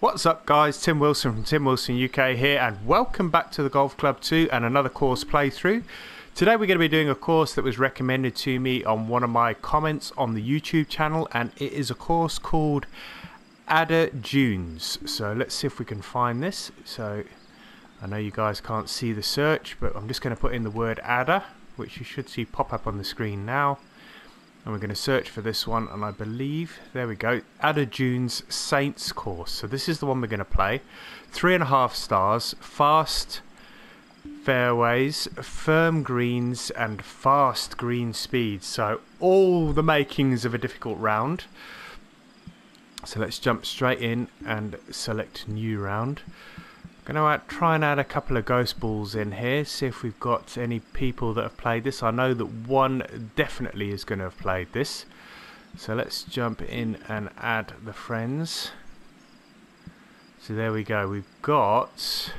What's up guys, Tim Wilson from Tim Wilson UK here, and welcome back to the Golf Club 2 and another course playthrough. Today we're going to be doing a course that was recommended to me on one of my comments on the YouTube channel, and it is a course called Adder Dunes. So let's see if we can find this. So I know you guys can't see the search, but I'm just going to put in the word adder, which you should see pop up on the screen now. And we're going to search for this one, and I believe, there we go, Adder Dunes Saints course. So this is the one we're going to play. 3.5 stars, fast fairways, firm greens, and fast green speeds. So all the makings of a difficult round. So let's jump straight in and select new round. I'm going to try and add a couple of ghost balls in here, see if we've got any people that have played this. I know that one definitely is going to have played this. So let's jump in and add the friends. So there we go, we've got...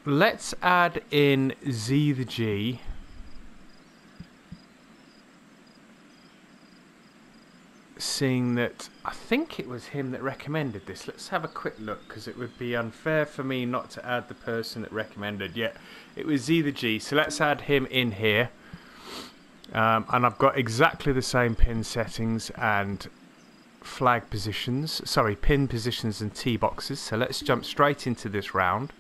Let's add in Z the G. Seeing that I think it was him that recommended this. Let's have a quick look, because it would be unfair for me not to add the person that recommended. Yeah, it was Z the G, so let's add him in here. And I've got exactly the same pin settings and flag positions, sorry, pin positions and tee boxes. So let's jump straight into this round.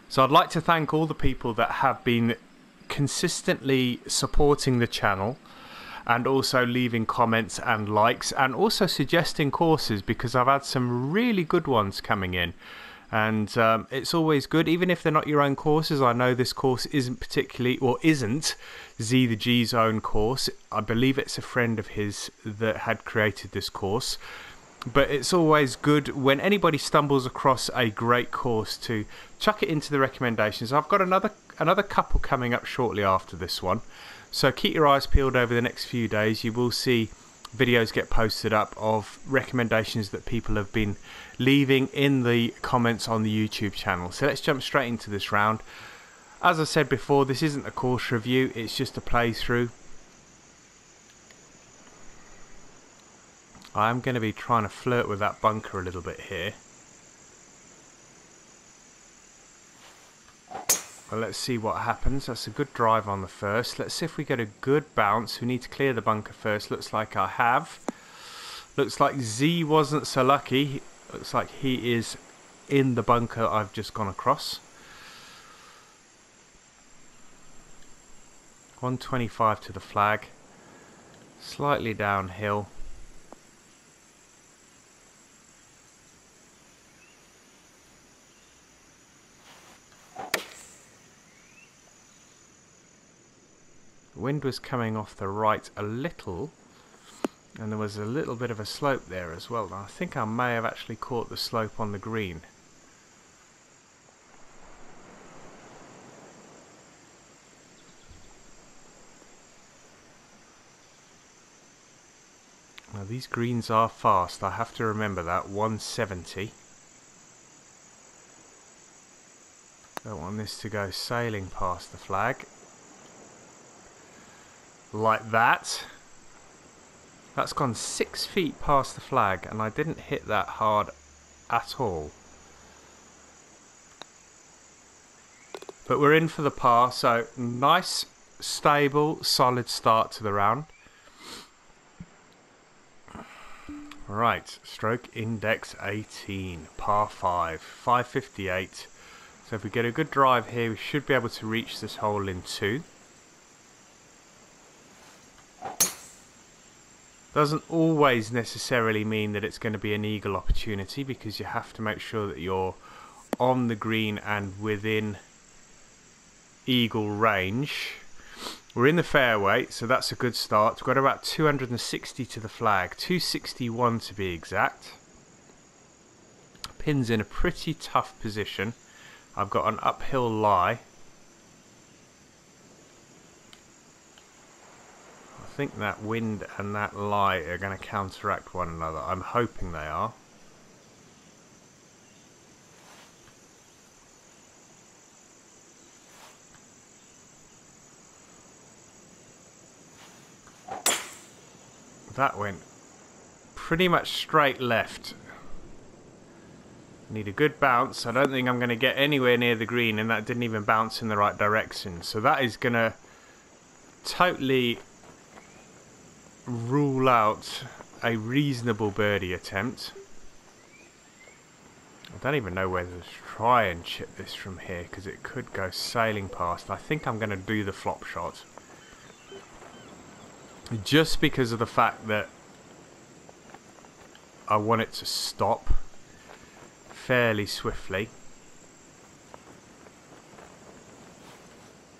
So I'd like to thank all the people that have been consistently supporting the channel, and also leaving comments and likes, and also suggesting courses, because I've had some really good ones coming in. And it's always good, even if they're not your own courses. I know this course isn't particularly, or isn't Z the G's own course. I believe it's a friend of his that had created this course. But it's always good when anybody stumbles across a great course to chuck it into the recommendations. I've got another couple coming up shortly after this one. So keep your eyes peeled over the next few days. You will see videos get posted up of recommendations that people have been leaving in the comments on the YouTube channel. So let's jump straight into this round. As I said before, this isn't a course review, it's just a playthrough. I'm going to be trying to flirt with that bunker a little bit here. Well, let's see what happens. That's a good drive on the first. Let's see if we get a good bounce. We need to clear the bunker first. Looks like I have. Looks like Z wasn't so lucky. Looks like he is in the bunker I've just gone across. 125 to the flag. Slightly downhill. Wind was coming off the right a little, and there was a little bit of a slope there as well. I think I may have actually caught the slope on the green. Now these greens are fast, I have to remember that. 170. Don't want this to go sailing past the flag. Like that. That's gone 6 feet past the flag, and I didn't hit that hard at all. But we're in for the par, so nice, stable, solid start to the round. Right, stroke index 18, par 5, 558. So if we get a good drive here, we should be able to reach this hole in 2. Doesn't always necessarily mean that it's going to be an eagle opportunity, because you have to make sure that you're on the green and within eagle range. We're in the fairway, so that's a good start. We've got about 260 to the flag, 261 to be exact. Pin's in a pretty tough position. I've got an uphill lie. I think that wind and that lie are going to counteract one another. I'm hoping they are. That went pretty much straight left. Need a good bounce. I don't think I'm going to get anywhere near the green, and that didn't even bounce in the right direction. So that is going to totally rule out a reasonable birdie attempt. I don't even know whether to try and chip this from here, because it could go sailing past. I think I'm going to do the flop shot, just because of the fact that I want it to stop fairly swiftly.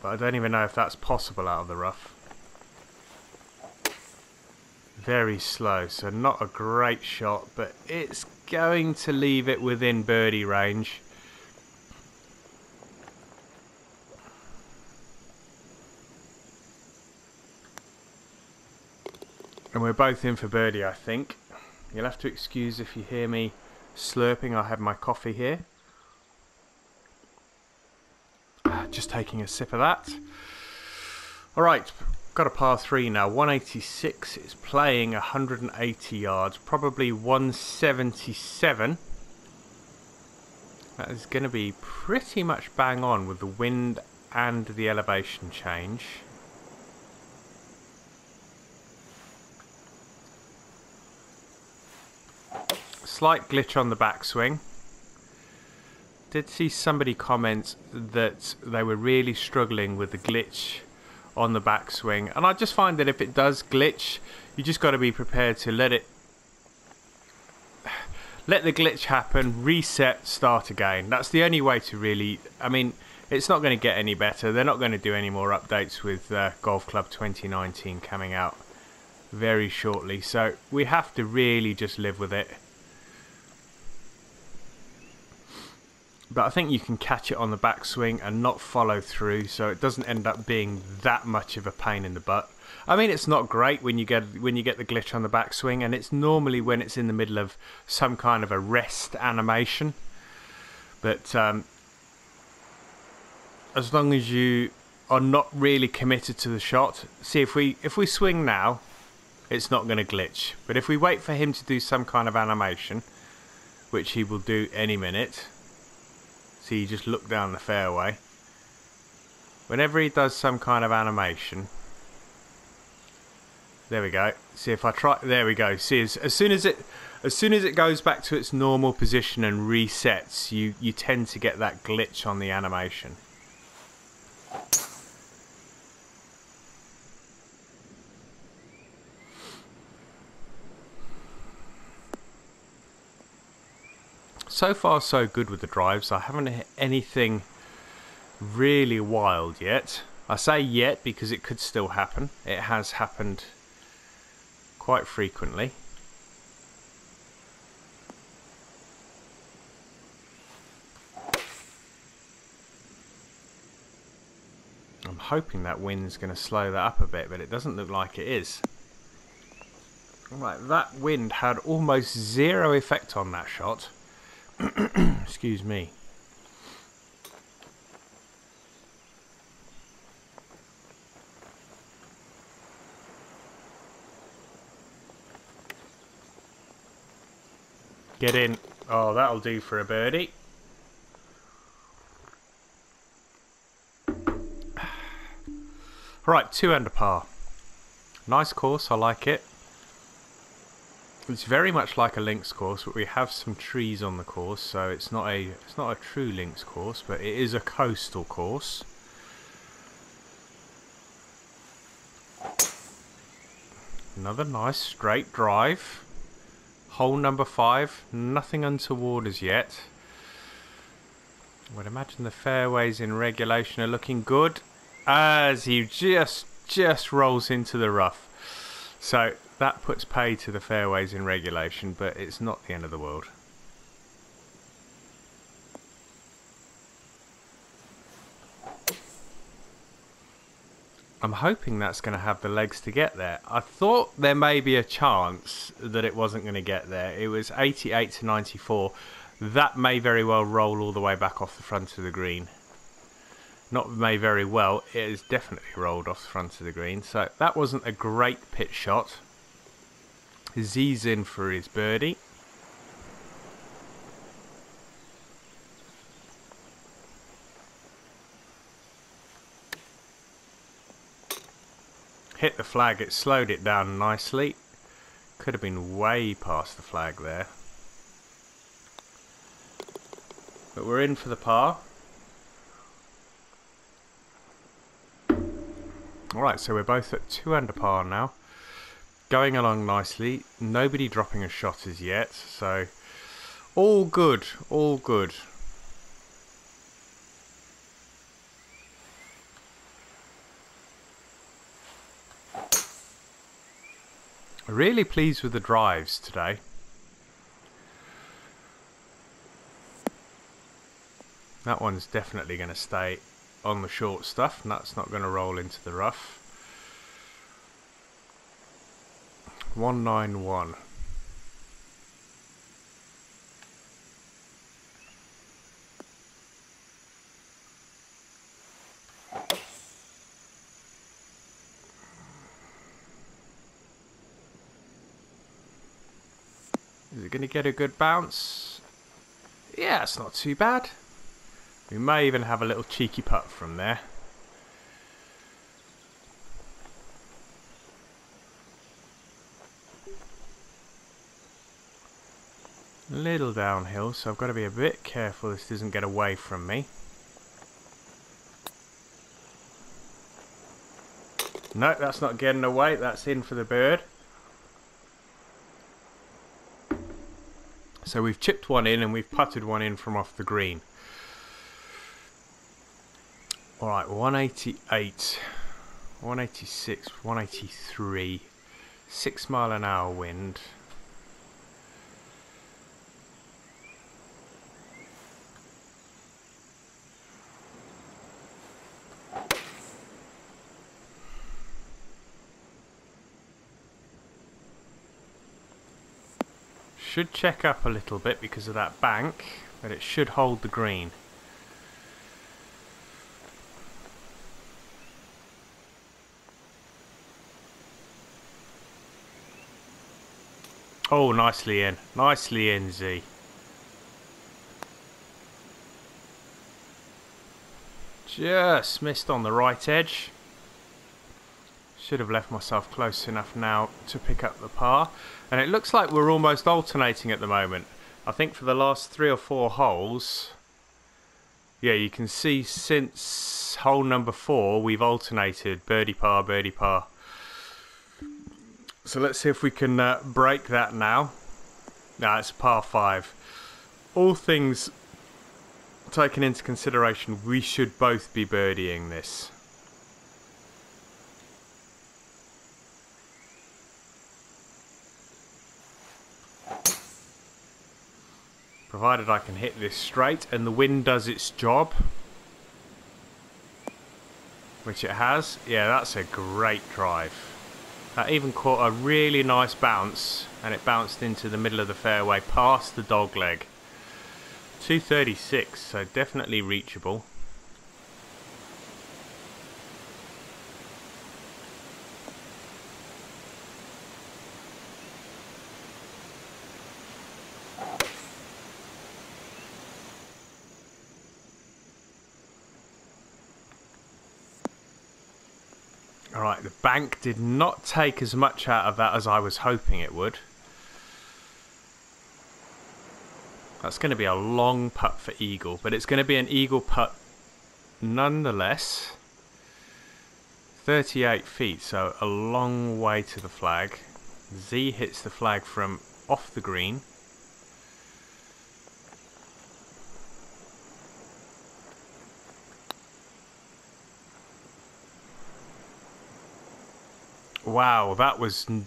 But I don't even know if that's possible out of the rough. Very slow, so not a great shot, but it's going to leave it within birdie range. And we're both in for birdie, I think. You'll have to excuse if you hear me slurping. I have my coffee here. Just taking a sip of that. Alright, got a par 3 now. 186. It's playing 180 yards. Probably 177. That is going to be pretty much bang on with the wind and the elevation change. Slight glitch on the backswing. Did see somebody comment that they were really struggling with the glitch on the backswing, and I just find that if it does glitch, you just got to be prepared to let the glitch happen, reset, start again. That's the only way to really, I mean, it's not going to get any better. They're not going to do any more updates with Golf Club 2019 coming out very shortly, so we have to really just live with it. But I think you can catch it on the backswing and not follow through, so it doesn't end up being that much of a pain in the butt. I mean, it's not great when you get the glitch on the backswing, and it's normally when it's in the middle of some kind of a rest animation. But as long as you are not really committed to the shot, see, if we swing now, it's not going to glitch. But if we wait for him to do some kind of animation, which he will do any minute. So you just look down the fairway. Whenever he does some kind of animation, there we go. See, if I try, there we go. See, as soon as it goes back to its normal position and resets, you tend to get that glitch on the animation. So far so good with the drives. I haven't hit anything really wild yet. I say yet because it could still happen. It has happened quite frequently. I'm hoping that wind's going to slow that up a bit, but it doesn't look like it is. Right, that wind had almost zero effect on that shot. Excuse me. Get in. Oh, that'll do for a birdie. Right, 2 under par. Nice course, I like it. It's very much like a links course, but we have some trees on the course, so it's not a true links course, but it is a coastal course. Another nice straight drive. Hole number 5, nothing untoward as yet. I would imagine the fairways in regulation are looking good as he just rolls into the rough. So that puts pay to the fairways in regulation, but it's not the end of the world. I'm hoping that's going to have the legs to get there. I thought there may be a chance that it wasn't going to get there. It was 88 to 94. That may very well roll all the way back off the front of the green. Not may very well, it has definitely rolled off the front of the green. So that wasn't a great pitch shot. Z's in for his birdie. Hit the flag, it slowed it down nicely. Could have been way past the flag there. But we're in for the par. Alright, so we're both at 2 under par now. Going along nicely. Nobody dropping a shot as yet. So, all good, all good. Really pleased with the drives today. That one's definitely going to stay on the short stuff, and that's not going to roll into the rough. 191. Is it going to get a good bounce? Yeah, it's not too bad. We may even have a little cheeky putt from there. A little downhill, so I've got to be a bit careful this doesn't get away from me. No, that's not getting away, that's in for the bird. So we've chipped one in and we've putted one in from off the green. Alright, 188, 186, 183, 6 mile an hour wind. Should check up a little bit because of that bank, but it should hold the green. Oh, nicely in, Z. Just missed on the right edge. Should have left myself close enough now to pick up the par. And it looks like we're almost alternating at the moment. I think for the last 3 or 4 holes, yeah, you can see since hole number 4 we've alternated birdie par, birdie par. So let's see if we can break that now. Nah, it's a par 5. All things taken into consideration, we should both be birdieing this. Provided I can hit this straight and the wind does its job. Which it has. Yeah, that's a great drive. That even caught a really nice bounce and it bounced into the middle of the fairway past the dog leg. 236, so definitely reachable. Alright, the bank did not take as much out of that as I was hoping it would. That's going to be a long putt for eagle, but it's going to be an eagle putt nonetheless. 38 feet, so a long way to the flag. Z hits the flag from off the green. Wow, that's going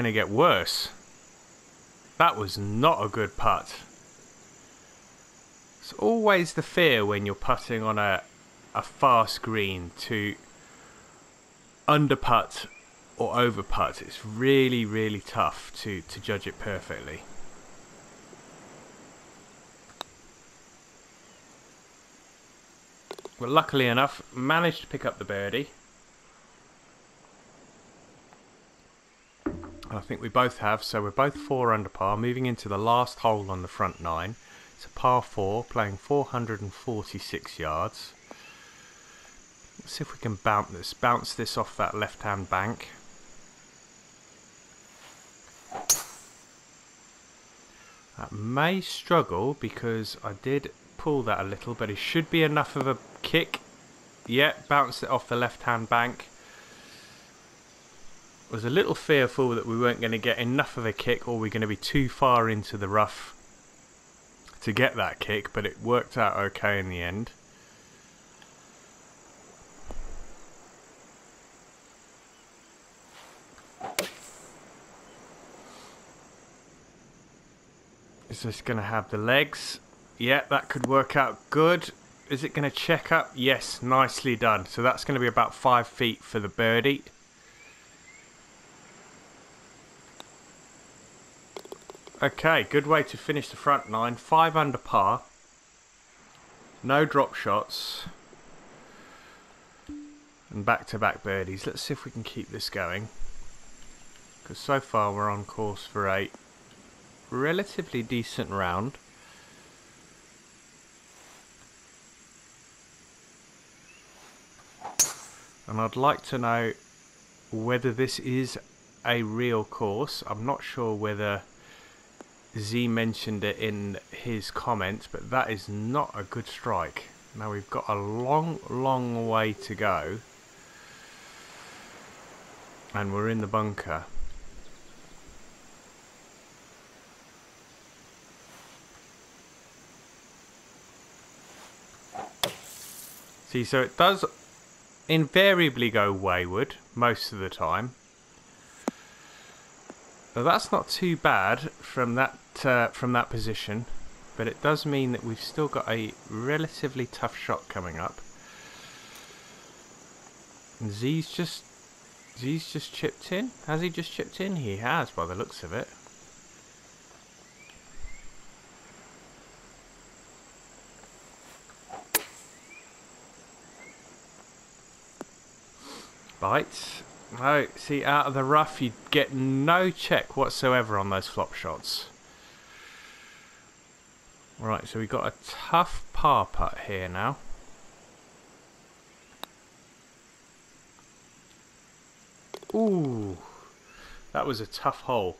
to get worse. That was not a good putt. It's always the fear when you're putting on a fast green to under-putt or over-putt. It's really, really tough to judge it perfectly. Well, luckily enough, managed to pick up the birdie. I think we both have, so we're both 4 under par, moving into the last hole on the front 9. It's a par 4, playing 446 yards. Let's see if we can bounce this off that left-hand bank. That may struggle because I did pull that a little, but it should be enough of a kick. Yeah, bounced it off the left-hand bank. Was a little fearful that we weren't going to get enough of a kick, or we're going to be too far into the rough to get that kick, but it worked out okay in the end. Is this going to have the legs? Yeah, that could work out good. Is it going to check up? Yes, nicely done. So that's going to be about 5 feet for the birdie. Okay, good way to finish the front 9. 5 under par. No drop shots. And back-to-back birdies. Let's see if we can keep this going. Because so far we're on course for a relatively decent round. And I'd like to know whether this is a real course. I'm not sure whether Z mentioned it in his comments, but that is not a good strike. Now we've got a long way to go, and we're in the bunker. See, so it does invariably go wayward most of the time. But that's not too bad from that position, but it does mean that we've still got a relatively tough shot coming up. And Z's just chipped in. Has he just chipped in? He has, by the looks of it. Bite. No, see, out of the rough you get no check whatsoever on those flop shots. Right, so we've got a tough par putt here now. Ooh, that was a tough hole.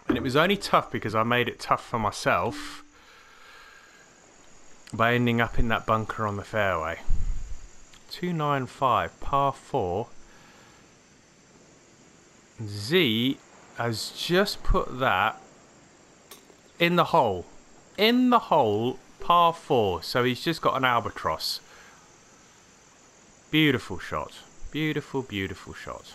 And it was only tough because I made it tough for myself by ending up in that bunker on the fairway. 295, par 4. Z has just put that in the hole. In the hole, par 4. So he's just got an albatross. Beautiful shot. Beautiful, beautiful shot.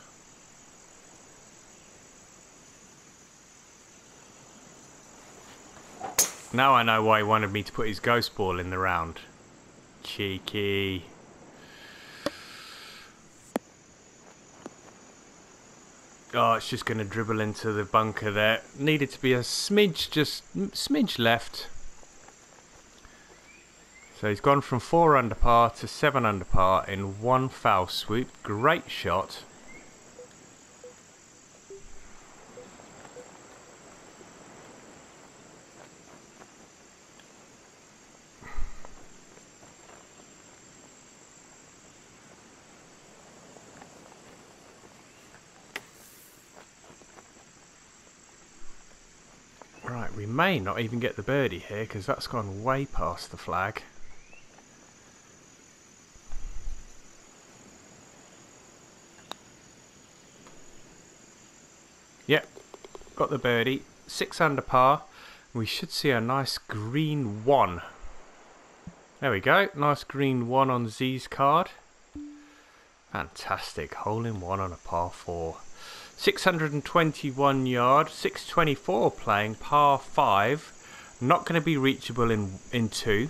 Now I know why he wanted me to put his ghost ball in the round. Cheeky. Oh, it's just going to dribble into the bunker there. Needed to be a smidge, just smidge left. So he's gone from 4 under par to 7 under par in one foul swoop. Great shot. Right, we may not even get the birdie here because that's gone way past the flag. Yep, got the birdie. 6 under par. We should see a nice green 1. There we go, nice green 1 on Z's card. Fantastic, hole in 1 on a par 4. 621 yard, 624 playing, par 5. Not going to be reachable in 2.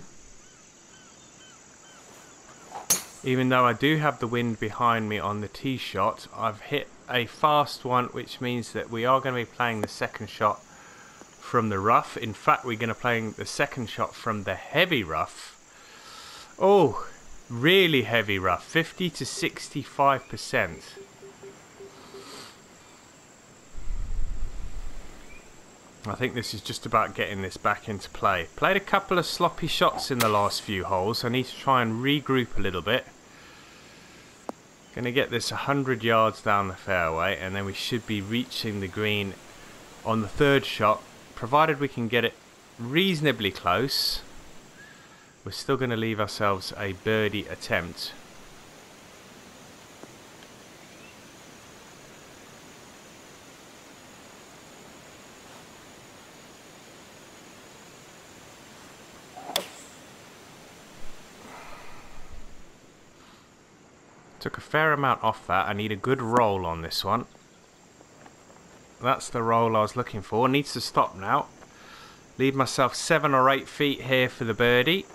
Even though I do have the wind behind me on the tee shot, I've hit a fast one, which means that we are going to be playing the second shot from the rough. In fact, we're going to play the second shot from the heavy rough. Oh, really heavy rough, 50 to 65%. I think this is just about getting this back into play. Played a couple of sloppy shots in the last few holes. I need to try and regroup a little bit. Going to get this 100 yards down the fairway, and then we should be reaching the green on the third shot, provided we can get it reasonably close. We're still going to leave ourselves a birdie attempt. Took a fair amount off that. I need a good roll on this one. That's the roll I was looking for. Needs to stop now. Leave myself 7 or 8 feet here for the birdie.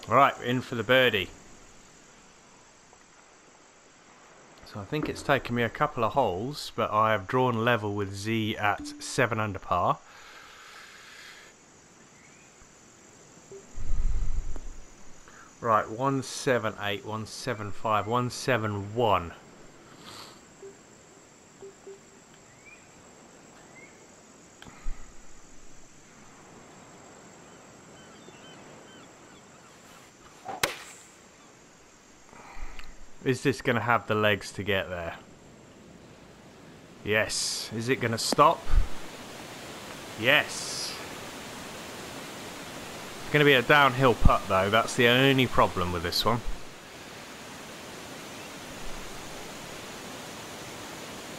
Alright, we're in for the birdie. So I think it's taken me a couple of holes, but I have drawn level with Z at 7 under par. Right, 178, 175, 171. Is this going to have the legs to get there? Yes. Is it going to stop? Yes. It's going to be a downhill putt though. That's the only problem with this one.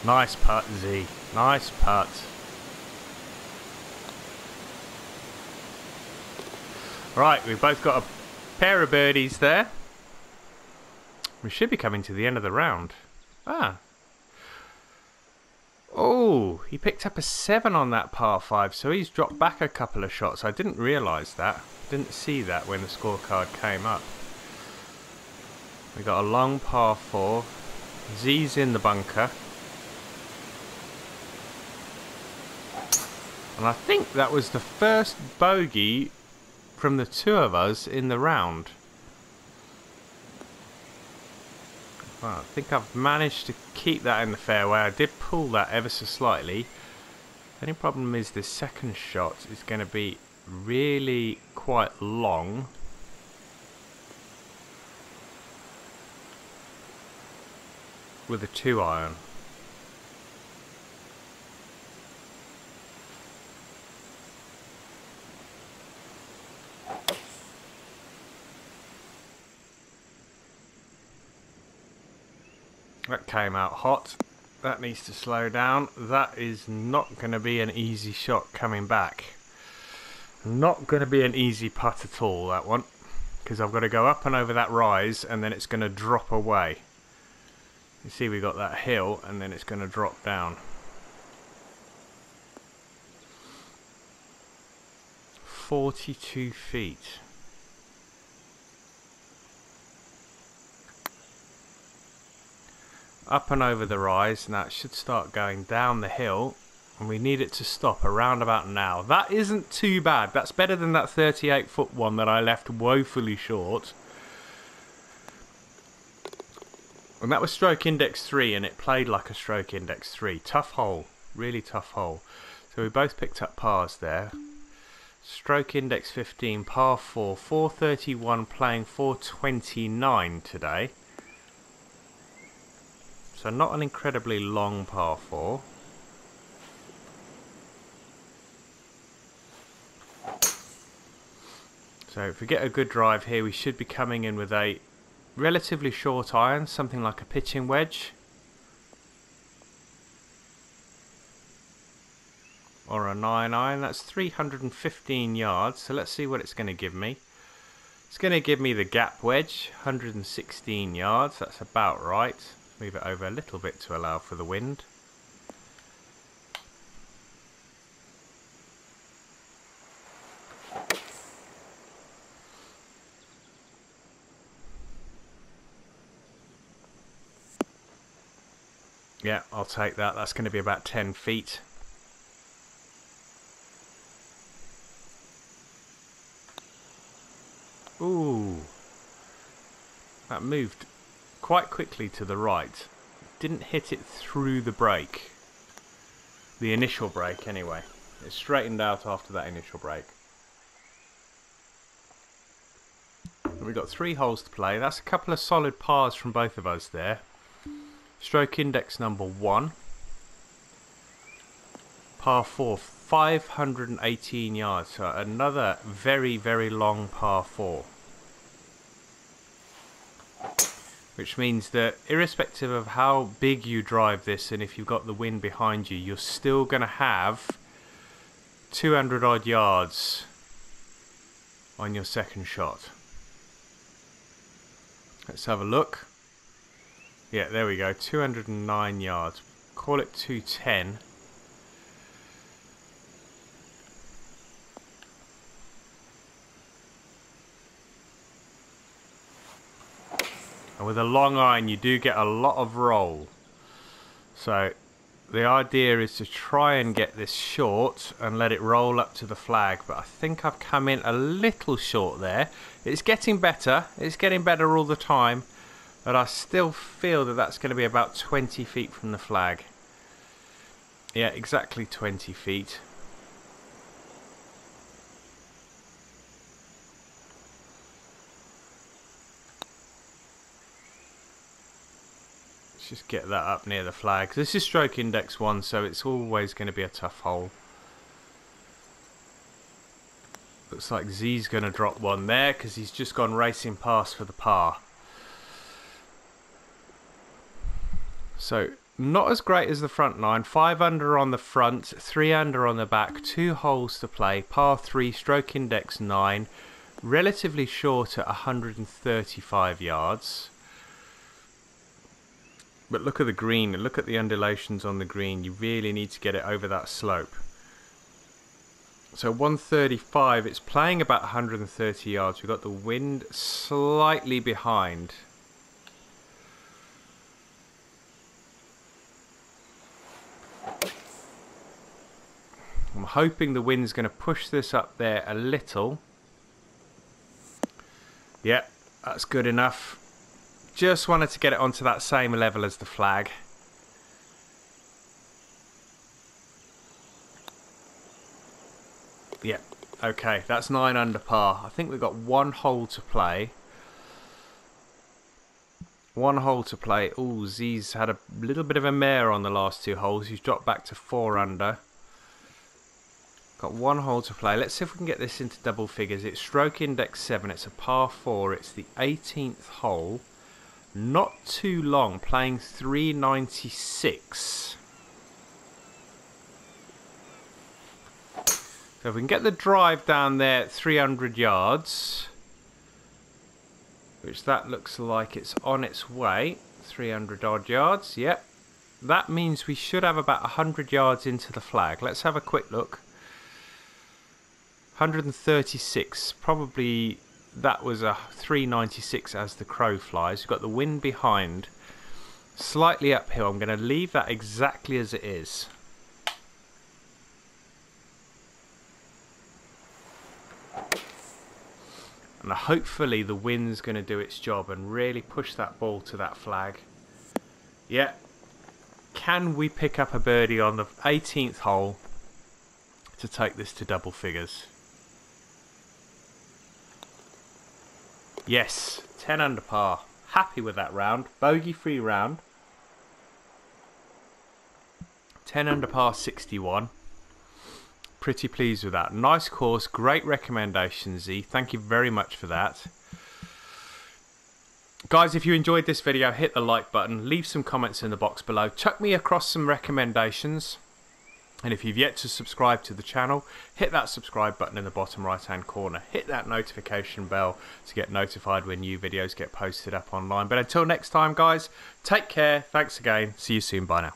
Nice putt, Z. Nice putt. Right, we've both got a pair of birdies there. We should be coming to the end of the round. Ah. Oh, he picked up a 7 on that par 5, so he's dropped back a couple of shots. I didn't realise that. Didn't see that when the scorecard came up. We got a long par 4. Z's in the bunker. And I think that was the first bogey from the two of us in the round. Well, I think I've managed to keep that in the fairway. I did pull that ever so slightly. The only problem is the second shot is going to be really quite long. With a 2-iron. That came out hot. That needs to slow down. That is not going to be an easy shot coming back. Not going to be an easy putt at all, that one. Because I've got to go up and over that rise and then it's going to drop away. You see we got that hill and then it's going to drop down. 42 feet. Up and over the rise. Now it should start going down the hill. And we need it to stop around about now. That isn't too bad. That's better than that 38-foot one that I left woefully short. And that was stroke index 3 and it played like a stroke index 3. Tough hole. Really tough hole. So we both picked up pars there. Stroke index 15, par 4, 431 playing 429 today. So not an incredibly long par 4. So if we get a good drive here, we should be coming in with a relatively short iron, something like a pitching wedge. Or a 9-iron. That's 315 yards. So let's see what it's going to give me. It's going to give me the gap wedge, 116 yards. That's about right. Move it over a little bit to allow for the wind. Yeah, I'll take that. That's going to be about 10 feet. Ooh. That moved quite quickly to the right. Didn't hit it through the brake. The initial brake anyway. It straightened out after that initial brake. We've got 3 holes to play. That's a couple of solid pars from both of us there. Stroke index number 1. Par 4, 518 yards. So another very, very long par 4. Which means that irrespective of how big you drive this and if you've got the wind behind you, you're still going to have 200 odd yards on your second shot. Let's have a look. Yeah, there we go, 209 yards. Call it 210. And with a long iron you do get a lot of roll. So the idea is to try and get this short and let it roll up to the flag. But I think I've come in a little short there. It's getting better. It's getting better all the time. But I still feel that that's going to be about 20 feet from the flag. Yeah, exactly 20 feet. Just get that up near the flag. This is stroke index 1, so it's always going to be a tough hole. Looks like Z's going to drop one there because he's just gone racing past for the par. So not as great as the front 9. 5 under on the front, 3 under on the back, 2 holes to play. Par 3, stroke index 9, relatively short at 135 yards. But look at the green, and look at the undulations on the green. You really need to get it over that slope. So 135, it's playing about 130 yards. We've got the wind slightly behind. I'm hoping the wind's going to push this up there a little. Yep, that's good enough. Just wanted to get it onto that same level as the flag. Yeah, okay, that's 9 under par. I think we've got 1 hole to play. 1 hole to play. Ooh, Z's had a little bit of a mare on the last 2 holes. He's dropped back to 4 under. Got 1 hole to play. Let's see if we can get this into double figures. It's stroke index 7. It's a par 4. It's the 18th hole. Not too long, playing 396. So if we can get the drive down there at 300 yards, which that looks like it's on its way, 300 odd yards, yep. That means we should have about 100 yards into the flag. Let's have a quick look. 136, probably. That was a 396 as the crow flies. We've got the wind behind. Slightly uphill. I'm going to leave that exactly as it is. And hopefully the wind's going to do its job and really push that ball to that flag. Yeah. Can we pick up a birdie on the 18th hole to take this to double figures? Yes, 10 under par. Happy with that round. Bogey-free round. 10 under par 61. Pretty pleased with that. Nice course. Great recommendation, Z. Thank you very much for that. Guys, if you enjoyed this video, hit the like button. Leave some comments in the box below. Chuck me across some recommendations. And if you've yet to subscribe to the channel, hit that subscribe button in the bottom right hand corner. Hit that notification bell to get notified when new videos get posted up online. But until next time, guys, take care. Thanks again. See you soon. Bye now.